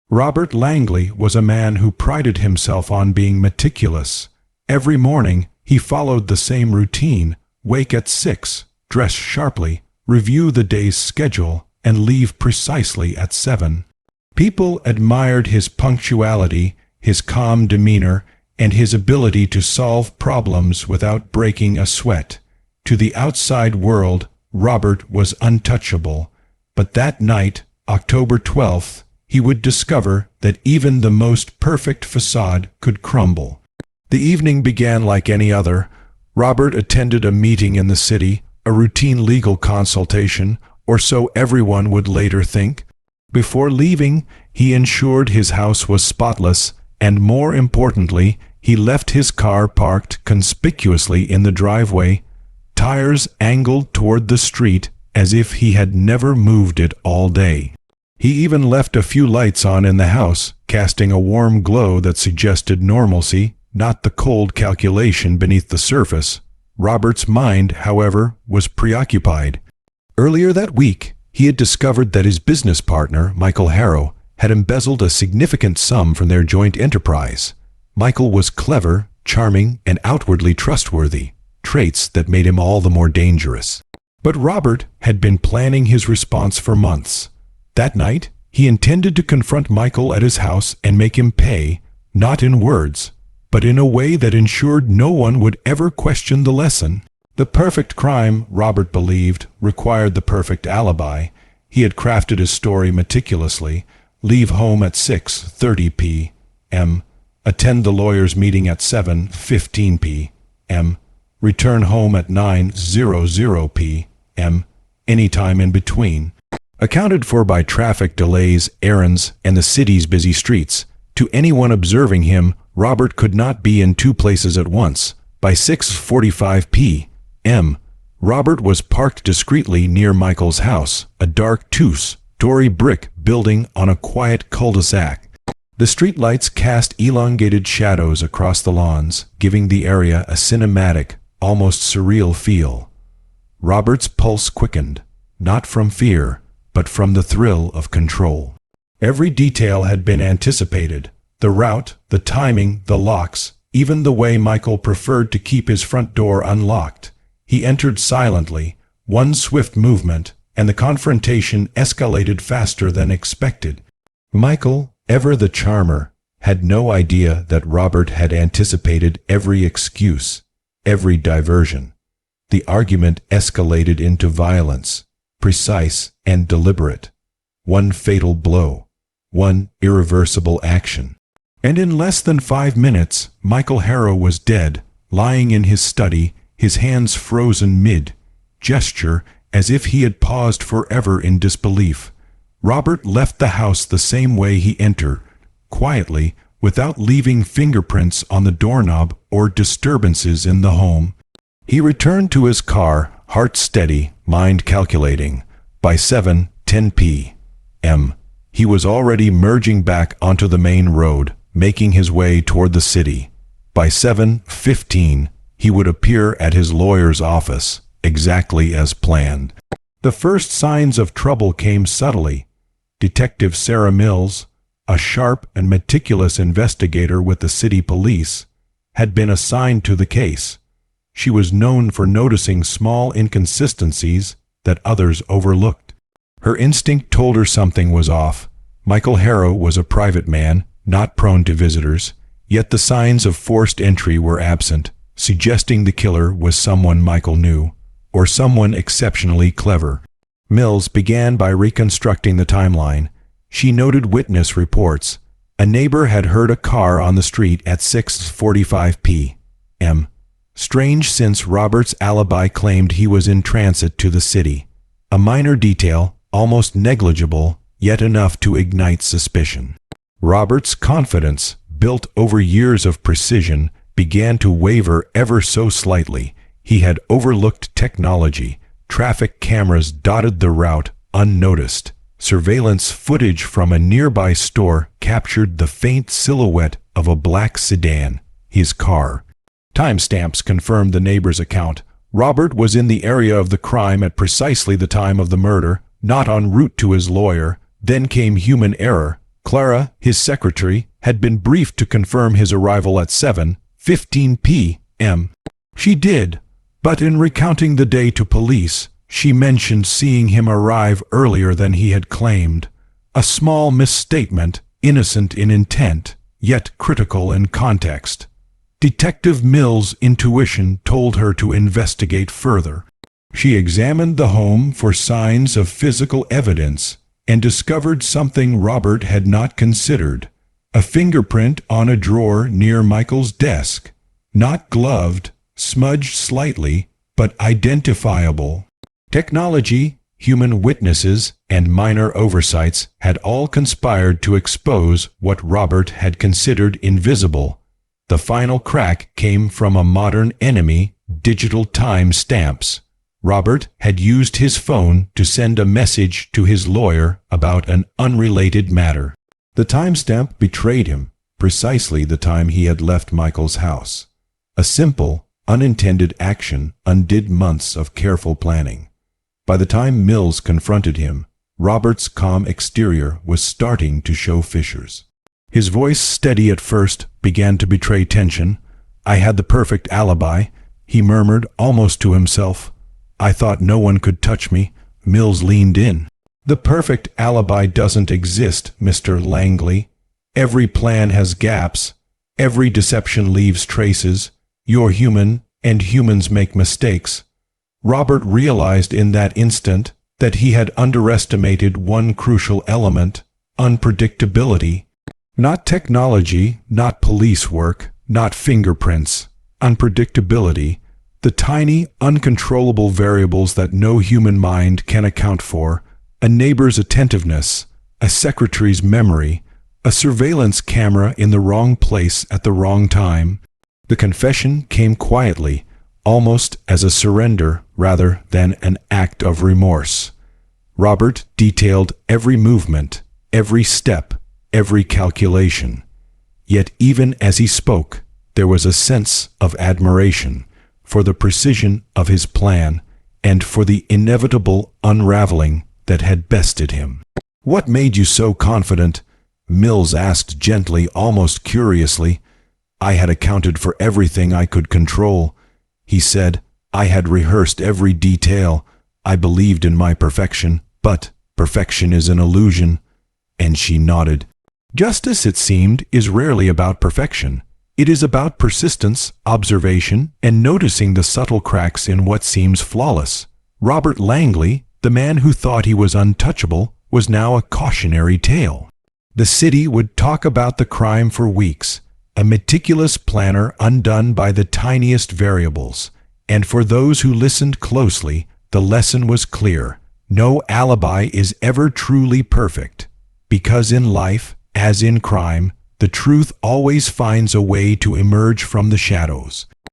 Robert Langley was a man who prided himself on being meticulous. Every morning he followed the same routine: wake at 6, dress sharply, review the day's schedule, and leave precisely at 7. People admired his punctuality, his calm demeanor, and his ability to solve problems without breaking a sweat. To the outside world, Robert was untouchable. But that night, October 12th, he would discover that even the most perfect facade could crumble. The evening began like any other. Robert attended a meeting in the city, a routine legal consultation, or so everyone would later think. Before leaving, he ensured his house was spotless, and more importantly, he left his car parked conspicuously in the driveway, tires angled toward the street as if he had never moved it all day. He even left a few lights on in the house, casting a warm glow that suggested normalcy, not the cold calculation beneath the surface. Robert's mind, however, was preoccupied. Earlier that week, he had discovered that his business partner, Michael Harrow, had embezzled a significant sum from their joint enterprise. Michael was clever, charming, and outwardly trustworthy, traits that made him all the more dangerous. But Robert had been planning his response for months. That night, he intended to confront Michael at his house and make him pay, not in words, but in a way that ensured no one would ever question the lesson. The perfect crime, Robert believed, required the perfect alibi. He had crafted his story meticulously: leave home at 6:30 p.m., attend the lawyer's meeting at 7:15 p.m., return home at 9:00 p.m., any time in between. Accounted for by traffic delays, errands, and the city's busy streets, to anyone observing him, Robert could not be in two places at once. By 6:45 p.m., Robert was parked discreetly near Michael's house, a dark two-story brick building on a quiet cul-de-sac. The streetlights cast elongated shadows across the lawns, giving the area a cinematic, almost surreal feel. Robert's pulse quickened, not from fear, but from the thrill of control. Every detail had been anticipated: the route, the timing, the locks, even the way Michael preferred to keep his front door unlocked. He entered silently, one swift movement, and the confrontation escalated faster than expected. Michael, ever the charmer, had no idea that Robert had anticipated every excuse, every diversion. The argument escalated into violence, precise and deliberate. One fatal blow, one irreversible action. And in less than 5 minutes, Michael Harrow was dead, lying in his study, his hands frozen mid-gesture, as if he had paused forever in disbelief. Robert left the house the same way he entered, quietly, without leaving fingerprints on the doorknob or disturbances in the home. He returned to his car, heart steady, mind calculating. By 7:10 p.m., he was already merging back onto the main road, making his way toward the city. By 7:15, he would appear at his lawyer's office, exactly as planned. The first signs of trouble came subtly. Detective Sarah Mills, a sharp and meticulous investigator with the city police, had been assigned to the case. She was known for noticing small inconsistencies that others overlooked. Her instinct told her something was off. Michael Harrow was a private man, not prone to visitors, yet the signs of forced entry were absent, suggesting the killer was someone Michael knew, or someone exceptionally clever. Mills began by reconstructing the timeline. She noted witness reports. A neighbor had heard a car on the street at 6:45 p.m. Strange, since Robert's alibi claimed he was in transit to the city. A minor detail, almost negligible, yet enough to ignite suspicion. Robert's confidence, built over years of precision, began to waver ever so slightly. He had overlooked technology. Traffic cameras dotted the route, unnoticed. Surveillance footage from a nearby store captured the faint silhouette of a black sedan, his car. Timestamps confirmed the neighbor's account. Robert was in the area of the crime at precisely the time of the murder, not en route to his lawyer. Then came human error, Clara, his secretary, had been briefed to confirm his arrival at 7:15 p.m. She did, but in recounting the day to police, she mentioned seeing him arrive earlier than he had claimed. A small misstatement, innocent in intent, yet critical in context. Detective Mills' intuition told her to investigate further. She examined the home for signs of physical evidence and discovered something Robert had not considered: a fingerprint on a drawer near Michael's desk. Not gloved, smudged slightly, but identifiable. Technology, human witnesses, and minor oversights had all conspired to expose what Robert had considered invisible. The final crack came from a modern enemy: digital time stamps. Robert had used his phone to send a message to his lawyer about an unrelated matter. The timestamp betrayed him, precisely the time he had left Michael's house. A simple, unintended action undid months of careful planning. By the time Mills confronted him, Robert's calm exterior was starting to show fissures. His voice, steady at first, began to betray tension. "I had the perfect alibi," he murmured almost to himself. "I thought no one could touch me." Mills leaned in. "The perfect alibi doesn't exist, Mr. Langley. Every plan has gaps. Every deception leaves traces. You're human, and humans make mistakes." Robert realized in that instant that he had underestimated one crucial element: unpredictability. Not technology, not police work, not fingerprints. Unpredictability. The tiny, uncontrollable variables that no human mind can account for: a neighbor's attentiveness, a secretary's memory, a surveillance camera in the wrong place at the wrong time. The confession came quietly, almost as a surrender rather than an act of remorse. Robert detailed every movement, every step, every calculation. Yet even as he spoke, there was a sense of admiration for the precision of his plan and for the inevitable unraveling that had bested him. "What made you so confident?" Mills asked gently, almost curiously. "I had accounted for everything I could control," he said. "I had rehearsed every detail. I believed in my perfection, but perfection is an illusion." And she nodded. Justice, it seemed, is rarely about perfection. It is about persistence, observation, and noticing the subtle cracks in what seems flawless. Robert Langley, the man who thought he was untouchable, was now a cautionary tale. The city would talk about the crime for weeks, a meticulous planner undone by the tiniest variables. And for those who listened closely, the lesson was clear: no alibi is ever truly perfect. Because in life, as in crime, the truth always finds a way to emerge from the shadows.